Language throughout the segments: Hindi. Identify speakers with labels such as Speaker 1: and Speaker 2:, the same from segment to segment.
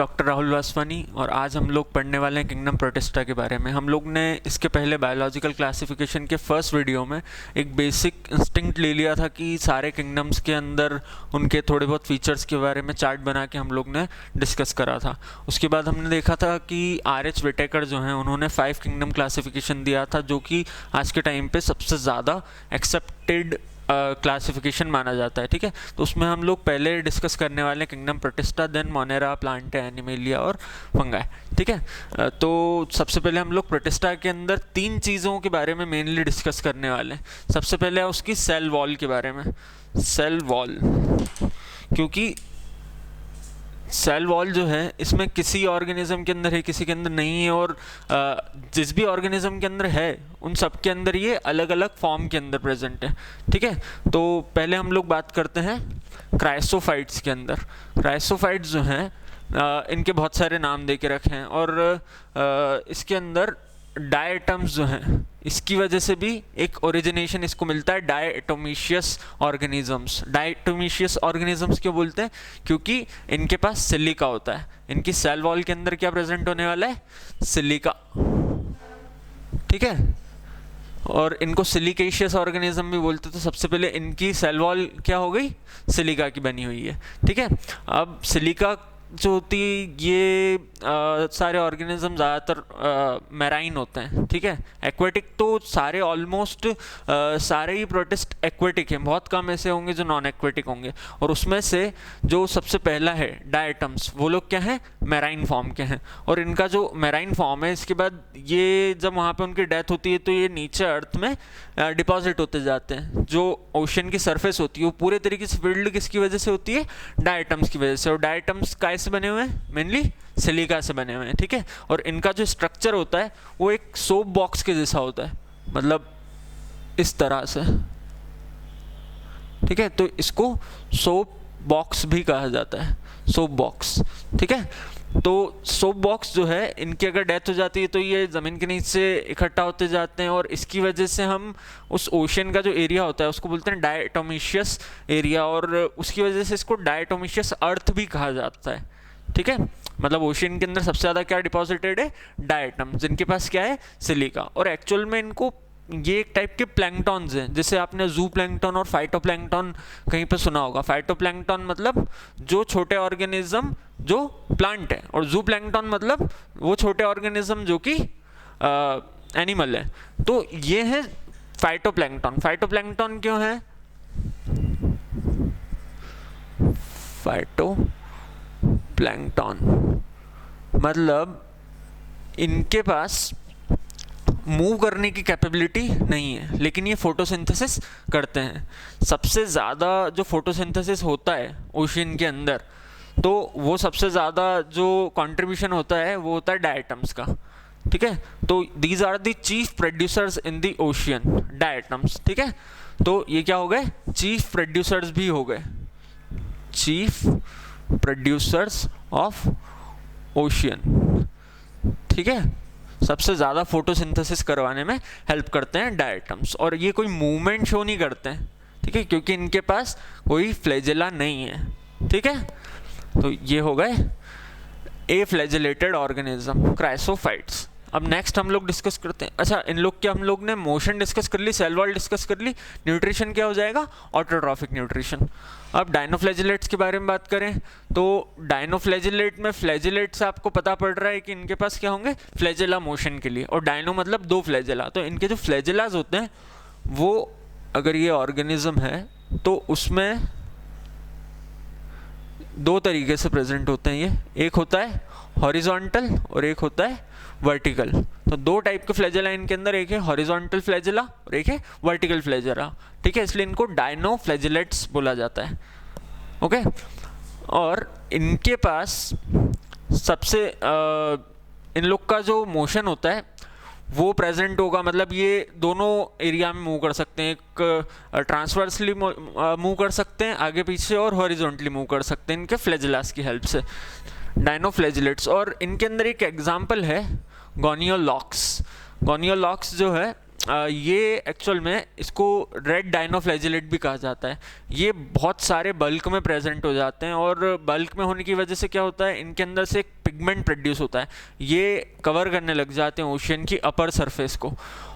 Speaker 1: डॉक्टर राहुल वासवानी और आज हम लोग पढ़ने वाले हैं किंगडम प्रोटिस्टा के बारे में। हम लोग ने इसके पहले बायोलॉजिकल क्लासिफिकेशन के फर्स्ट वीडियो में एक बेसिक इंस्टिंक्ट ले लिया था कि सारे किंगडम्स के अंदर उनके थोड़े बहुत फीचर्स के बारे में चार्ट बना के हम लोग ने डिस्कस करा था। उसके बाद हमने देखा था कि R.H. विटेकर जो हैं उन्होंने 5 किंगडम क्लासिफिकेशन दिया था, जो कि आज के टाइम पे सबसे ज़्यादा एक्सेप्टेड क्लासिफिकेशन माना जाता है। ठीक है, तो उसमें हम लोग पहले डिस्कस करने वाले हैं kingdom Protista, then Monera, Plantae, Animalia और फंगाई। ठीक है, तो सबसे पहले हम लोग प्रोटिस्टा के अंदर 3 चीज़ों के बारे में मेनली डिस्कस करने वाले हैं। सबसे पहले है उसकी सेल वॉल के बारे में। सेल वॉल, क्योंकि सेल वॉल जो है इसमें किसी ऑर्गेनिज्म के अंदर है, किसी के अंदर नहीं है, और जिस भी ऑर्गेनिज्म के अंदर है उन सब के अंदर ये अलग अलग फॉर्म के अंदर प्रेजेंट है। ठीक है, तो पहले हम लोग बात करते हैं क्राइसोफाइट्स के अंदर। क्राइसोफाइट्स जो हैं इनके बहुत सारे नाम दे के रखे हैं, और इसके अंदर डायटम्स जो हैं इसकी वजह से भी एक ओरिजिनेशन इसको मिलता है, डायटोमिशियस ऑर्गेनिजम्स। डायटोमिशियस ऑर्गेनिजम्स क्यों बोलते हैं? क्योंकि इनके पास सिलिका होता है। इनकी सेल वॉल के अंदर क्या प्रेजेंट होने वाला है? सिलिका। ठीक है, और इनको सिलिकेशियस ऑर्गेनिज्म भी बोलते हैं। तो सबसे पहले इनकी सेल वॉल क्या हो गई? सिलिका की बनी हुई है। ठीक है, अब सिलिका जो होती है ये सारे ऑर्गेनिज्म ज़्यादातर मैराइन होते हैं। ठीक है, एक्वेटिक तो सारे ऑलमोस्ट सारे ही प्रोटिस्ट एक्वेटिक हैं, बहुत कम ऐसे होंगे जो नॉन एक्वेटिक होंगे। और उसमें से जो सबसे पहला है डायटम्स, वो लोग क्या हैं? मैराइन फॉर्म के हैं। और इनका जो मैराइन फॉर्म है, इसके बाद ये जब वहाँ पे उनकी डेथ होती है तो ये नीचे अर्थ में डिपॉजिट होते जाते हैं। जो ओशन की सरफेस होती है वो पूरे तरीके से फिल्ड किसकी वजह से होती है? डायटम्स की वजह से। और डायटम्स कैसे बने हुए हैं? मेनली सिलिका से बने हुए हैं। ठीक है, और इनका जो स्ट्रक्चर होता है वो एक सोप बॉक्स के जैसा होता है, मतलब इस तरह से। ठीक है, तो इसको सोप बॉक्स भी कहा जाता है, सोप बॉक्स। ठीक है, तो सोप बॉक्स जो है इनकी अगर डेथ हो जाती है तो ये ज़मीन के नीचे इकट्ठा होते जाते हैं, और इसकी वजह से हम उस ओशन का जो एरिया होता है उसको बोलते हैं डायटोमिशियस एरिया, और उसकी वजह से इसको डायटोमिशियस अर्थ भी कहा जाता है। ठीक है, मतलब ओशन के अंदर सबसे ज़्यादा क्या डिपॉजिटेड है? डायटम, जिनके पास क्या है? सिलिका। और एक्चुअल में इनको ये एक टाइप के प्लैंकटॉन्स हैं, जैसे आपने जू प्लैंकटन और फाइटोप्लैंकटन कहीं पे सुना होगा। फाइटोप्लैंकटन मतलब जो छोटे ऑर्गेनिज्म जो प्लांट है, और जू प्लैंकटन मतलब वो छोटे ऑर्गेनिज्म जो कि एनिमल है। तो ये है फाइटोप्लैंकटन। फाइटोप्लैंकटन क्यों है? फाइटोप्लैंकटन मतलब इनके पास मूव करने की कैपेबिलिटी नहीं है, लेकिन ये फोटोसिंथेसिस करते हैं। सबसे ज़्यादा जो फोटोसिंथेसिस होता है ओशन के अंदर, तो वो सबसे ज़्यादा जो कंट्रीब्यूशन होता है वो होता है डायटम्स का। ठीक है, तो these are the chief producers in the ocean, diatoms. ठीक है, तो ये क्या हो गए? चीफ प्रोड्यूसर्स भी हो गए, चीफ प्रोड्यूसर्स ऑफ ओशियन। ठीक है, सबसे ज़्यादा फोटोसिंथेसिस करवाने में हेल्प करते हैं डायटम्स, और ये कोई मूवमेंट शो नहीं करते हैं। ठीक है, क्योंकि इनके पास कोई फ्लैजेला नहीं है। ठीक है, तो ये हो गए ए फ्लैजेलेटेड ऑर्गेनिज्म, क्राइसोफाइट्स। अब नेक्स्ट हम लोग डिस्कस करते हैं। अच्छा, इन लोग के हम लोग ने मोशन डिस्कस कर ली, सेल वॉल डिस्कस कर ली, न्यूट्रिशन क्या हो जाएगा? Autotrophic nutrition. अब डायनोफ्लैजिलेट्स के बारे में बात करें तो डायनोफ्लैजिलेट में फ्लैजिलेट से आपको पता पड़ रहा है कि इनके पास क्या होंगे? फ्लैजेला मोशन के लिए, और डायनो मतलब 2 फ्लैजेला। तो इनके जो फ्लैजेलाज होते हैं वो, अगर ये ऑर्गेनिज्म है तो उसमें 2 तरीके से प्रेजेंट होते हैं। ये एक होता है हॉरिजॉन्टल और एक होता है वर्टिकल। तो 2 टाइप के फ्लैजेला इनके अंदर, एक है हॉरिजॉन्टल फ्लैजेला और एक है वर्टिकल फ्लैजेला। ठीक है, इसलिए इनको डायनोफ्लैजिलेट्स बोला जाता है। ओके, और इनके पास सबसे इन लोग का जो मोशन होता है वो प्रेजेंट होगा, मतलब ये दोनों एरिया में मूव कर सकते हैं। एक ट्रांसवर्सली मूव कर सकते हैं आगे पीछे, और हॉरिजॉन्टली मूव कर सकते हैं इनके फ्लैजेलास की हेल्प से, डायनोफ्लैजिलेट्स। और इनके अंदर एक एग्जाम्पल है गोनियोलॉक्स। गोनियोलॉक्स जो है ये एक्चुअल में इसको रेड डाइनोफ्लैजिलेट भी कहा जाता है। ये बहुत सारे बल्क में प्रेजेंट हो जाते हैं और बल्क में होने की वजह से क्या होता है, इनके अंदर से एक पिगमेंट प्रोड्यूस होता है। ये कवर करने लग जाते हैं ओशियन की अपर सरफेस को,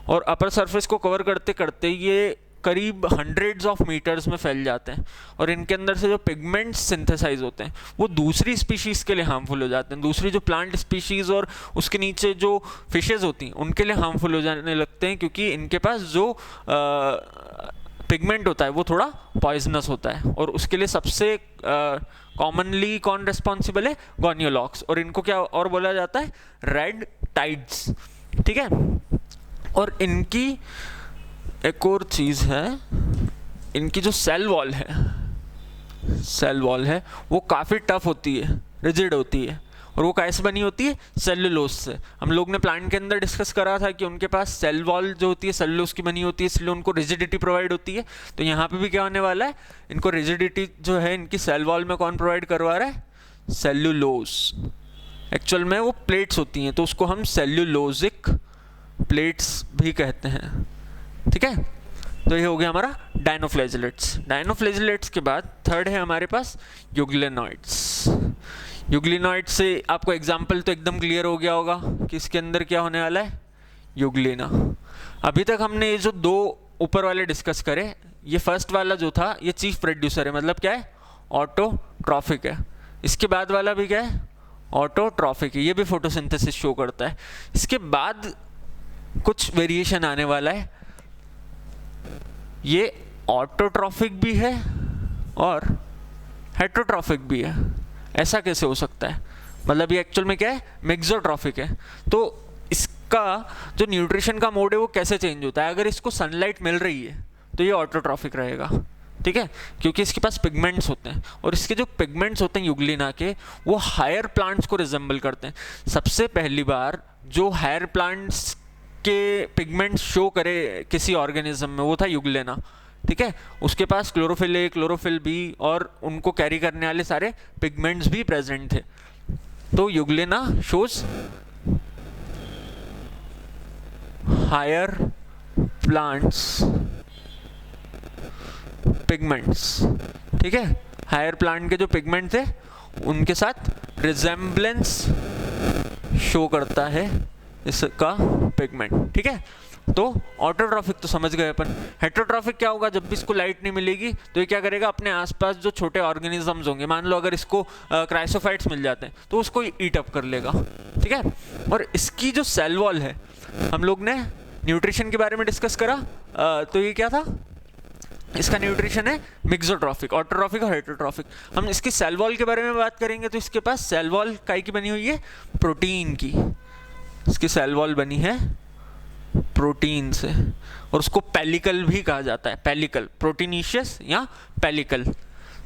Speaker 1: और अपर सरफेस को कवर करते करते ये करीब हंड्रेड्स ऑफ मीटर्स में फैल जाते हैं, और इनके अंदर से जो पिगमेंट्स सिंथेसाइज होते हैं वो दूसरी स्पीशीज़ के लिए हार्मफुल हो जाते हैं। दूसरी जो प्लांट स्पीशीज़ और उसके नीचे जो फिशेस होती हैं उनके लिए हार्मफुल हो जाने लगते हैं, क्योंकि इनके पास जो पिगमेंट होता है वो थोड़ा पॉइजनस होता है। और उसके लिए सबसे कॉमनली कौन रिस्पॉन्सिबल है, गोनियोलॉक्स, और इनको क्या और बोला जाता है, रेड टाइड्स। ठीक है, और इनकी एक और चीज़ है, इनकी जो सेल वॉल है वो काफ़ी टफ होती है, रिजिड होती है, और वो कैसे बनी होती है, सेलुलोज से। हम लोग ने प्लांट के अंदर डिस्कस करा था कि उनके पास सेल वॉल जो होती है सेलुलोज की बनी होती है, इसलिए उनको रिजिडिटी प्रोवाइड होती है। तो यहाँ पे भी क्या होने वाला है, इनको रिजिडिटी जो है इनकी सेल वॉल में कौन प्रोवाइड करवा रहा है, सेलुलोज। एक्चुअल में वो प्लेट्स होती हैं, तो उसको हम सेल्यूलोजिक प्लेट्स भी कहते हैं। ठीक है, तो ये हो गया हमारा डाइनोफ्लैजिलेट्स। डाइनोफ्लैजिलेट्स के बाद थर्ड है हमारे पास यूग्लिनॉइड्स। यूग्लिनॉइड से आपको एग्जाम्पल तो एकदम क्लियर हो गया होगा कि इसके अंदर क्या होने वाला है, यूग्लिना। अभी तक हमने ये जो दो ऊपर वाले डिस्कस करे, ये फर्स्ट वाला जो था ये चीफ प्रोड्यूसर है, मतलब क्या है, ऑटोट्रॉफिक है। इसके बाद वाला भी क्या है, ऑटोट्रॉफिक है, ये भी फोटोसिंथेसिस शो करता है। इसके बाद कुछ वेरिएशन आने वाला है, ये ऑटोट्रॉफिक भी है और हेटरोट्रॉफिक भी है। ऐसा कैसे हो सकता है, मतलब ये एक्चुअल में क्या है, मेक्सोट्रॉफिक है। तो इसका जो न्यूट्रिशन का मोड है वो कैसे चेंज होता है, अगर इसको सनलाइट मिल रही है तो ये ऑटोट्रॉफिक रहेगा। ठीक है, क्योंकि इसके पास पिगमेंट्स होते हैं, और इसके जो पिगमेंट्स होते हैं यूग्लिना के, वो हायर प्लांट्स को रिजेंबल करते हैं। सबसे पहली बार जो हायर प्लांट्स के पिगमेंट्स शो करे किसी ऑर्गेनिज्म में वो था यूग्लिना। ठीक है, उसके पास क्लोरोफिल ए, क्लोरोफिल बी और उनको कैरी करने वाले सारे पिगमेंट्स भी प्रेजेंट थे। तो Euglena shows higher plants pigments. ठीक है, हायर प्लांट के जो पिगमेंट थे उनके साथ रिजेम्बलेंस शो करता है इसका पिगमेंट। ठीक है, तो ऑटोट्रॉफिक तो समझ गए अपन। हेटरोट्रॉफिक क्या होगा, जब भी इसको लाइट नहीं मिलेगी तो ये क्या करेगा, अपने आसपास जो छोटे ऑर्गेनिजम्स होंगे, मान लो अगर इसको क्राइसोफाइट्स मिल जाते हैं तो उसको ईट अप कर लेगा। ठीक है, और इसकी जो सेल वॉल है, हम लोग ने न्यूट्रिशन के बारे में डिस्कस करा, तो ये क्या था, इसका न्यूट्रिशन है मिक्सोट्रॉफिक, ऑटोट्रॉफिक और हेटरोट्रॉफिक। हम इसकी सेल वॉल के बारे में बात करेंगे तो इसके पास सेल वॉल काई की बनी हुई है, प्रोटीन की। इसकी सेल वॉल बनी है प्रोटीन से, और उसको पेलिकल भी कहा जाता है, पेलिकल, प्रोटीनीशियस या पेलिकल।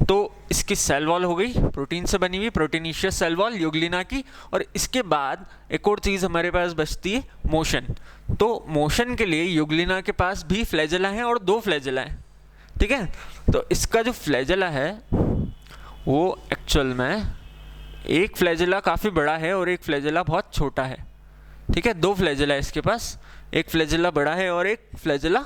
Speaker 1: तो इसकी सेल वॉल हो गई प्रोटीन से बनी हुई, प्रोटीनीशियस सेल वॉल यूग्लिना की। और इसके बाद एक और चीज़ हमारे पास बचती है, मोशन। तो मोशन के लिए यूग्लिना के पास भी फ्लैजेला हैं और दो फ्लैजेला हैं। ठीक है, तो इसका जो फ्लैजेला है वो एक्चुअल में एक फ्लैजेला काफ़ी बड़ा है और एक फ्लैजेला बहुत छोटा है। ठीक है, दो फ्लैजेला है इसके पास, एक फ्लैजेला बड़ा है और एक फ्लैजेला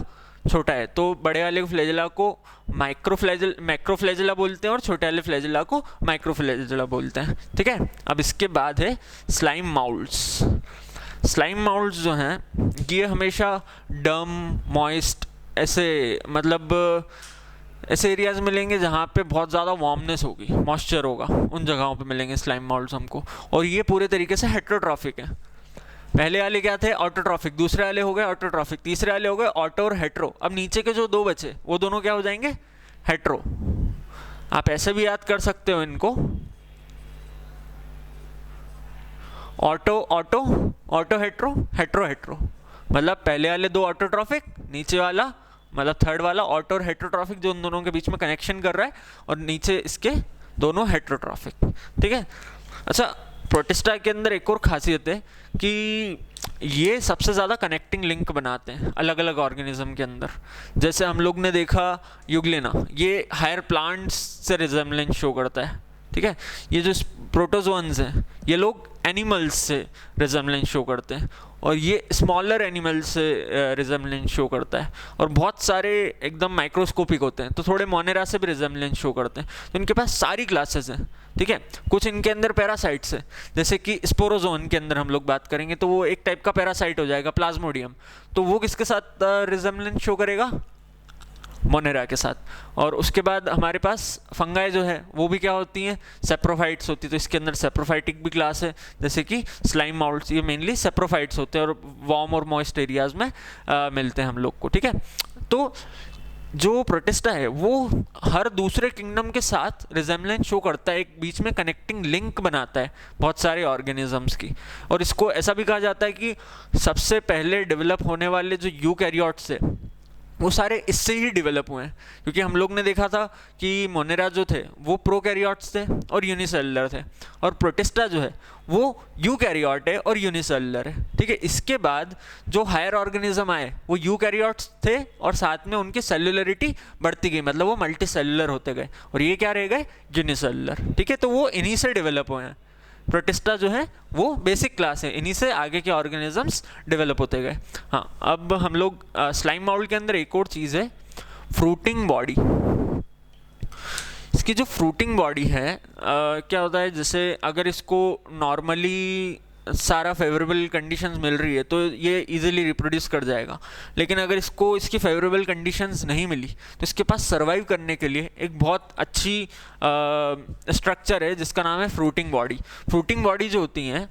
Speaker 1: छोटा है। तो बड़े वाले फ्लैजेला को मैक्रोफ्लैजेला बोलते हैं और छोटे वाले फ्लैजेला को माइक्रोफ्लैजेला बोलते हैं। ठीक है, अब इसके बाद है स्लाइम माउल्ड्स। स्लाइम माउल्ड्स जो हैं ये हमेशा डम, मॉइस्ट, ऐसे मतलब ऐसे एरियाज मिलेंगे जहाँ पे बहुत ज़्यादा वार्मनेस होगी, मॉइस्चर होगा, उन जगहों पे मिलेंगे स्लाइम माउल्ड्स हमको। और ये पूरे तरीके से हेटरोट्रॉफिक है। पहले वाले क्या थे, ऑटोट्रॉफिक, दूसरे वाले हो गए ऑटोट्रॉफिक, तीसरे वाले हो गए ऑटो और हेट्रो। अब नीचे के जो दो बचे वो दोनों क्या हो जाएंगे, हेट्रो। आप ऐसे भी याद कर सकते हो इनको, auto auto, auto hetero, hetero hetero. मतलब पहले वाले दो ऑटोट्रॉफिक, नीचे वाला मतलब थर्ड वाला ऑटो और हेट्रोट्रॉफिक जो उन दोनों के बीच में कनेक्शन कर रहा है, और नीचे इसके दोनों हेट्रोट्रॉफिक। ठीक है, अच्छा प्रोटिस्टा के अंदर एक और खासियत है कि ये सबसे ज़्यादा कनेक्टिंग लिंक बनाते हैं अलग अलग ऑर्गेनिज्म के अंदर। जैसे हम लोग ने देखा यूग्लिना, ये हायर प्लांट्स से रिजेम्बलेंस शो करता है। ठीक है। ये जो प्रोटोजोन्स हैं ये लोग एनिमल्स से रिजेम्बलेंस शो करते हैं और ये स्मॉलर एनिमल्स से रिजेम्बलेंस शो करता है, और बहुत सारे एकदम माइक्रोस्कोपिक होते हैं तो थोड़े मोनेरा से भी रिजेम्बलेंस शो करते हैं। तो इनके पास सारी क्लासेस हैं, ठीक है। कुछ इनके अंदर पैरासाइट्स है, जैसे कि स्पोरोजोन के अंदर हम लोग बात करेंगे तो वो एक टाइप का पैरासाइट हो जाएगा, प्लाज्मोडियम। तो वो किसके साथ रिजेम्बलेंस शो करेगा? मोनेरा के साथ। और उसके बाद हमारे पास फंगाई जो है वो भी क्या होती हैं? सेप्रोफाइट्स होती है। तो इसके अंदर सेप्रोफाइटिक भी क्लास है, जैसे कि स्लाइम माउल्ट्स, ये मेनली सेप्रोफाइट्स होते हैं और वार्म और मॉइस्ट एरियाज में मिलते हैं हम लोग को, ठीक है। तो जो प्रोटिस्टा है वो हर दूसरे किंगडम के साथ रिजेम्बलेंस शो करता है, एक बीच में कनेक्टिंग लिंक बनाता है बहुत सारे ऑर्गेनिजम्स की। और इसको ऐसा भी कहा जाता है कि सबसे पहले डेवलप होने वाले जो यूकैरियोट्स है वो सारे इससे ही डेवलप हुए हैं, क्योंकि हम लोग ने देखा था कि मोनेरा जो थे वो प्रोकैरियोट्स थे और यूनिसेलुलर थे, और प्रोटिस्टा जो है वो यूकैरियोट है और यूनिसेलुलर है, ठीक है। इसके बाद जो हायर ऑर्गेनिज्म आए वो यूकैरियोट्स थे और साथ में उनकी सेलुलरिटी बढ़ती गई, मतलब वो मल्टी सेलुलर होते गए, और ये क्या रह गए? यूनिसेलुलर, ठीक है। तो वो इन्हीं से डेवलप हुए हैं। प्रोटिस्टा जो है वो बेसिक क्लास है, इन्हीं से आगे के ऑर्गेनिजम्स डेवलप होते गए। हाँ, अब हम लोग स्लाइम माउल्ट के अंदर एक और चीज़ है, फ्रूटिंग बॉडी। इसकी जो फ्रूटिंग बॉडी है क्या होता है, जैसे अगर इसको नॉर्मली सारा फेवरेबल कंडीशंस मिल रही है तो ये इजीली रिप्रोड्यूस कर जाएगा, लेकिन अगर इसको इसकी फेवरेबल कंडीशंस नहीं मिली तो इसके पास सरवाइव करने के लिए एक बहुत अच्छी स्ट्रक्चर है जिसका नाम है फ्रूटिंग बॉडी। फ्रूटिंग बॉडी जो होती हैं,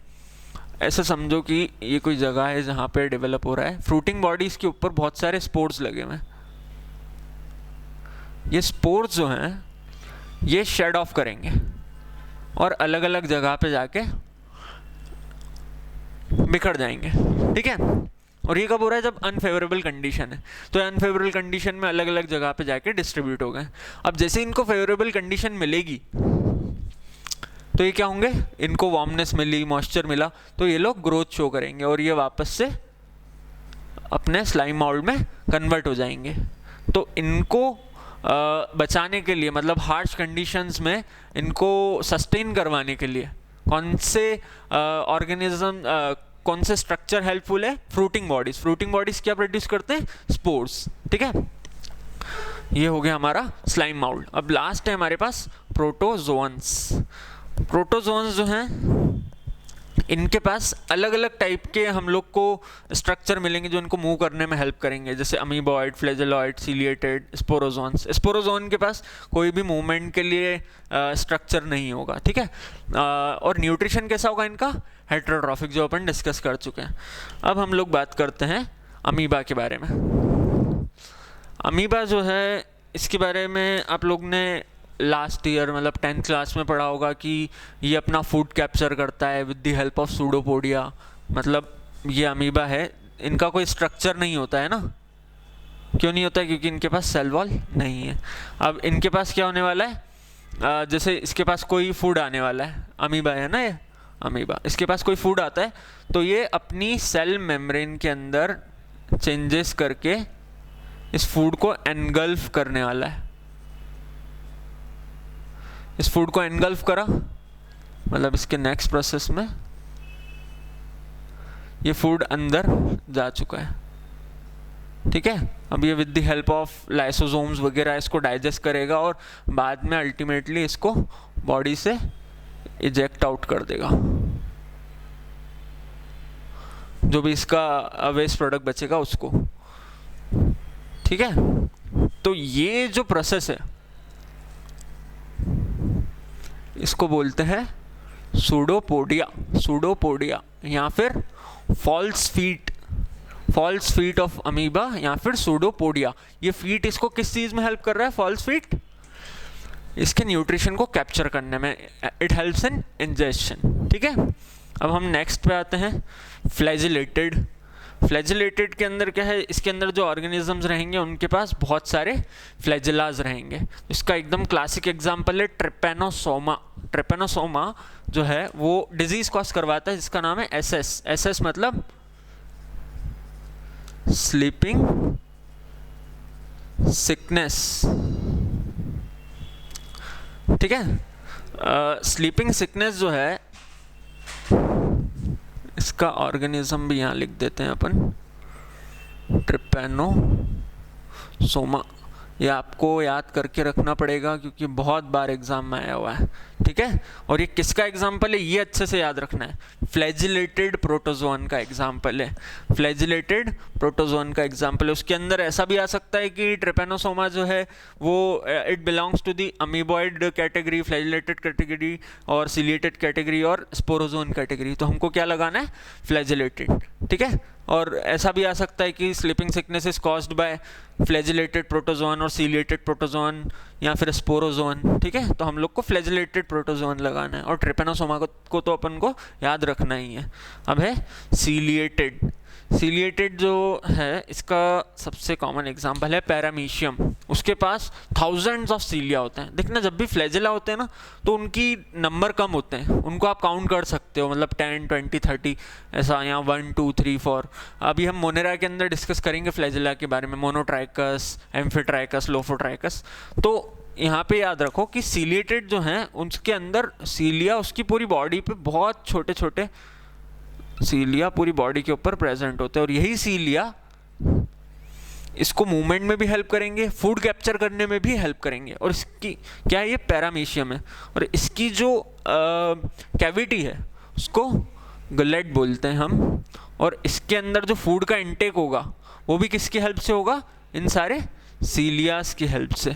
Speaker 1: ऐसा समझो कि ये कोई जगह है जहाँ पे डेवलप हो रहा है। फ्रूटिंग बॉडीज़ के ऊपर बहुत सारे स्पोर्स लगे हुए हैं। ये स्पोर्स जो हैं ये शेड ऑफ करेंगे और अलग अलग जगह पे जाके बिखर जाएंगे, ठीक है। और ये कब हो रहा है? जब अनफेवरेबल कंडीशन है। तो अनफेवरेबल कंडीशन में अलग अलग जगह पे जाके डिस्ट्रीब्यूट हो गए। अब जैसे इनको फेवरेबल कंडीशन मिलेगी तो ये क्या होंगे? इनको वार्मनेस मिली, मॉइस्चर मिला, तो ये लोग ग्रोथ शो करेंगे और ये वापस से अपने स्लाइम माउल्ट में कन्वर्ट हो जाएंगे। तो इनको बचाने के लिए, मतलब हार्श कंडीशंस में इनको सस्टेन करवाने के लिए कौन से ऑर्गेनिज्म, कौन से स्ट्रक्चर हेल्पफुल है? Fruiting bodies. फ्रूटिंग बॉडीज क्या प्रोड्यूस करते हैं? स्पोर्स, ठीक है। ये हो गया हमारा स्लाइम माउल्ट। अब लास्ट है हमारे पास प्रोटोजोन्स। प्रोटोजोन्स जो हैं इनके पास अलग अलग टाइप के हम लोग को स्ट्रक्चर मिलेंगे जो इनको मूव करने में हेल्प करेंगे, जैसे अमीबॉइड, फ्लैजेलॉइड, सिलिएटेड, स्पोरोजोन्स। स्पोरोजोन के पास कोई भी मूवमेंट के लिए स्ट्रक्चर नहीं होगा, ठीक है। और न्यूट्रिशन कैसा होगा इनका? हेटेरोट्रॉफिक, जो अपन डिस्कस कर चुके हैं। अब हम लोग बात करते हैं अमीबा के बारे में। अमीबा जो है इसके बारे में आप लोग ने लास्ट ईयर मतलब 10th क्लास में पढ़ा होगा कि ये अपना फूड कैप्चर करता है with the help of pseudopodia. मतलब ये अमीबा है, इनका कोई स्ट्रक्चर नहीं होता है ना। क्यों नहीं होता है? क्योंकि इनके पास सेल वॉल नहीं है। अब इनके पास क्या होने वाला है? जैसे इसके पास कोई फूड आने वाला है, अमीबा है ना ये अमीबा, इसके पास कोई फूड आता है तो ये अपनी सेल मेम्ब्रेन के अंदर चेंजेस करके इस फूड को एनगल्फ करने वाला है। इस फूड को एनगल्फ करा मतलब इसके नेक्स्ट प्रोसेस में ये फूड अंदर जा चुका है, ठीक है। अब ये with the help of lysosomes वगैरह इसको डाइजेस्ट करेगा और बाद में अल्टीमेटली इसको बॉडी से इजेक्ट आउट कर देगा। जो भी इसका वेस्ट प्रोडक्ट बचेगा उसको, ठीक है। तो ये जो प्रोसेस है इसको बोलते हैं सूडोपोडिया। सूडोपोडिया या फिर फॉल्स फीट ऑफ अमीबा या फिर सूडोपोडिया। ये फीट इसको किस चीज़ में हेल्प कर रहा है? फॉल्स फीट इसके न्यूट्रिशन को कैप्चर करने में, इट हेल्प्स इन इंजेक्शन, ठीक है। अब हम नेक्स्ट पे आते हैं, फ्लैजिलेटेड। फ्लैजिलेटेड के अंदर क्या है? इसके अंदर जो ऑर्गेनिजम्स रहेंगे उनके पास बहुत सारे फ्लैजिलाज रहेंगे। इसका एकदम क्लासिक एग्जांपल है ट्रिपेनोसोमा। ट्रिपेनोसोमा जो है वो डिजीज कॉज करवाता है जिसका नाम है एसएस। एसएस मतलब स्लीपिंग सिकनेस, ठीक है। स्लीपिंग सिकनेस जो है, इसका ऑर्गेनिज्म भी यहाँ लिख देते हैं अपन, ट्रिपैनोसोमा। ये आपको याद करके रखना पड़ेगा क्योंकि बहुत बार एग्जाम में आया हुआ है, ठीक है। और ये किसका एग्जाम्पल है, ये अच्छे से याद रखना है, फ्लैजिलेटेड प्रोटोजोन का एग्जाम्पल है, फ्लैजिलेटेड प्रोटोजोन का एग्जाम्पल है। उसके अंदर ऐसा भी आ सकता है कि ट्रिपैनोसोमा जो है वो it belongs to the amoeboid category, flagellated category और सिलिएटेड कैटेगरी और स्पोरोजोन कैटेगरी। तो हमको क्या लगाना है, फ्लैजिलेटेड, ठीक है। और ऐसा भी आ सकता है कि sleeping sickness is caused by flagellated protozoan और सीलिएटेड प्रोटोजोन या फिर स्पोरोजोन, ठीक है। तो हम लोग को फ्लैजिलेटेड प्रोटोजोन लगाना है और ट्रिपैनोसोमा को तो अपन को याद रखना ही है। अब है सीलिएटेड। सीलिएटेड जो है इसका सबसे कॉमन एग्जांपल है पैरामीशियम। उसके पास थाउजेंड्स ऑफ सीलिया होते हैं। देखना जब भी फ्लैजेला होते हैं ना तो उनकी नंबर कम होते हैं, उनको आप काउंट कर सकते हो, मतलब 10, 20, 30 ऐसा, यहाँ 1, 2, 3, 4। अभी हम मोनेरा के अंदर डिस्कस करेंगे फ्लैजेला के बारे में, मोनोट्राइकस, एम्फीट्राइकस, लोफोट्राइकस। तो यहाँ पे याद रखो कि सीलिएटेड जो हैं उसके अंदर सीलिया उसकी पूरी बॉडी पे बहुत छोटे छोटे सीलिया पूरी बॉडी के ऊपर प्रेजेंट होते हैं और यही सीलिया इसको मूवमेंट में भी हेल्प करेंगे, फूड कैप्चर करने में भी हेल्प करेंगे। और इसकी क्या है, ये पैरामीशियम है और इसकी जो कैविटी है उसको गलेट बोलते हैं हम। और इसके अंदर जो फूड का इंटेक होगा वो भी किसकी हेल्प से होगा, इन सारे सीलियास की हेल्प से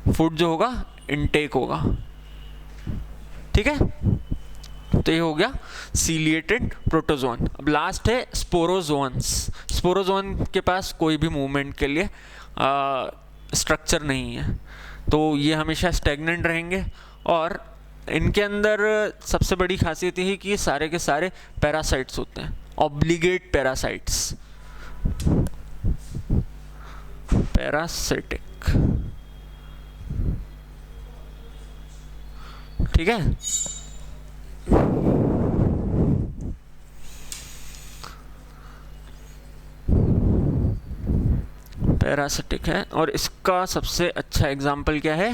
Speaker 1: फूड जो होगा इंटेक होगा, ठीक है। तो ये हो गया सीलिएटेड प्रोटोजोन। अब लास्ट है स्पोरोजोन्स। स्पोरोजोन के पास कोई भी मूवमेंट के लिए स्ट्रक्चर नहीं है, तो ये हमेशा स्टैग्नेंट रहेंगे। और इनके अंदर सबसे बड़ी खासियत ये है कि ये सारे के सारे पैरासाइट्स होते हैं, ऑब्लिगेट पैरासाइट्स, पैरासिटिक, ठीक है। पैरासिटिक है और इसका सबसे अच्छा एग्जाम्पल क्या है,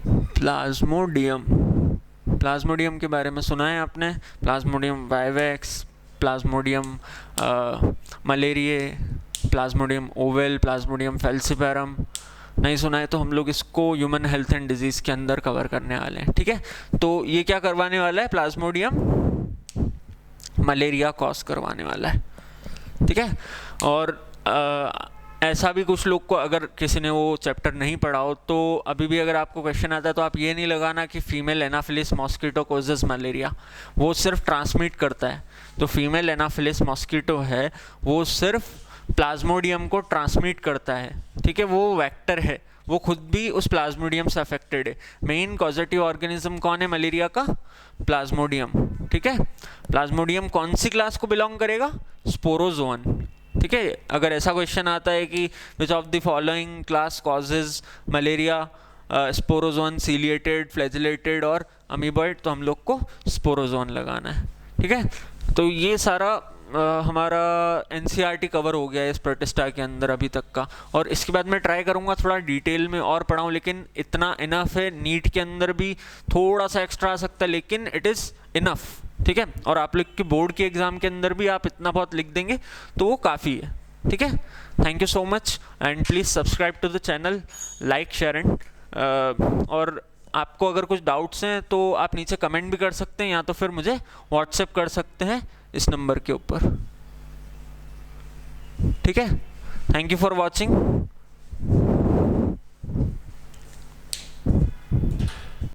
Speaker 1: प्लाज्मोडियम। प्लाज्मोडियम के बारे में सुना है आपने, plasmodium vivax, plasmodium malariae, plasmodium ovale, plasmodium falciparum. नहीं सुना है तो हम लोग इसको ह्यूमन हेल्थ एंड डिजीज़ के अंदर कवर करने वाले हैं, ठीक है। तो ये क्या करवाने वाला है, प्लाज्मोडियम मलेरिया कॉज करवाने वाला है, ठीक है। और ऐसा भी कुछ लोग को, अगर किसी ने वो चैप्टर नहीं पढ़ा हो तो अभी भी अगर आपको क्वेश्चन आता है तो आप ये नहीं लगाना कि female Anopheles mosquito causes malaria, वो सिर्फ ट्रांसमिट करता है। तो फीमेल एनाफिलिस मॉस्किटो है वो सिर्फ प्लाज्मोडियम को ट्रांसमिट करता है, ठीक है। वो वेक्टर है, वो खुद भी उस प्लाज्मोडियम से अफेक्टेड है। मेन कॉजेटिव ऑर्गेनिज्म कौन है मलेरिया का, प्लाज्मोडियम, ठीक है। प्लाज्मोडियम कौन सी क्लास को बिलोंग करेगा, स्पोरोजोन, ठीक है। अगर ऐसा क्वेश्चन आता है कि which of the following class causes malaria, sporozoan, ciliated, flagellated और अमीबॉइड, तो हम लोग को स्पोरोजोन लगाना है, ठीक है। तो ये सारा हमारा एनसीईआरटी कवर हो गया है इस प्रोटिस्टा के अंदर अभी तक का। और इसके बाद मैं ट्राई करूँगा थोड़ा डिटेल में और पढ़ाऊँ, लेकिन इतना इनफ है। नीट के अंदर भी थोड़ा सा एक्स्ट्रा आ सकता है लेकिन इट इज़ इनफ, ठीक है। और आप लोग के बोर्ड के एग्ज़ाम के अंदर भी आप इतना बहुत लिख देंगे तो वो काफ़ी है, ठीक है। Thank you so much and please subscribe to the channel, like, share and और आपको अगर कुछ डाउट्स हैं तो आप नीचे कमेंट भी कर सकते हैं या तो फिर मुझे व्हाट्सएप कर सकते हैं इस नंबर के ऊपर, ठीक है। Thank you for watching.